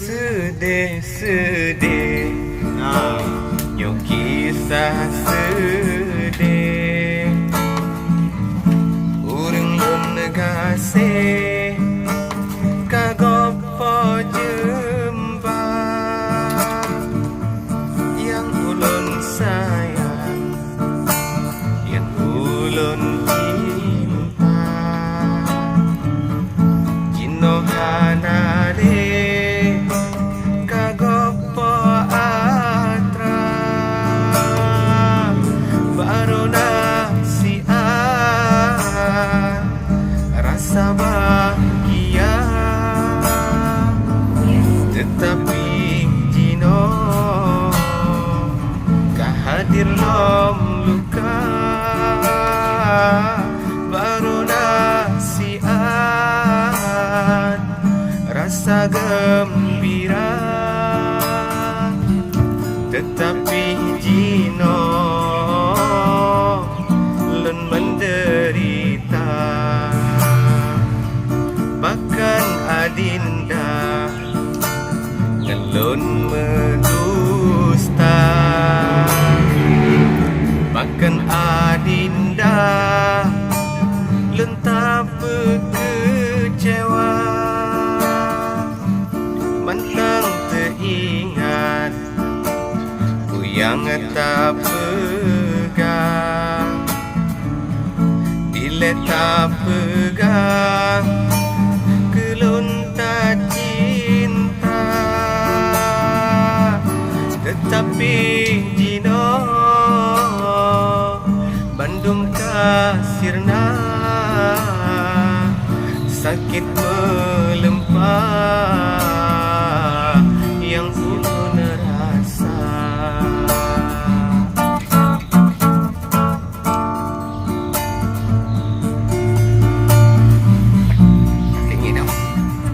Sedih-sedih Nyo kisah sedih Urang lun negase Kagopo jemba Yang ulun sayang Yang ulun cinta Jinohanade rasa bahagia tetapi jino kahadir lom luka baru nasihat rasa gembira tetapi jino len menderita bahkan adinda ngelon mendusta bahkan adinda lentap kecewa mentang teringat puyang tak pegang dile tak pegang cinta tetapi jino bandung kasirna sakit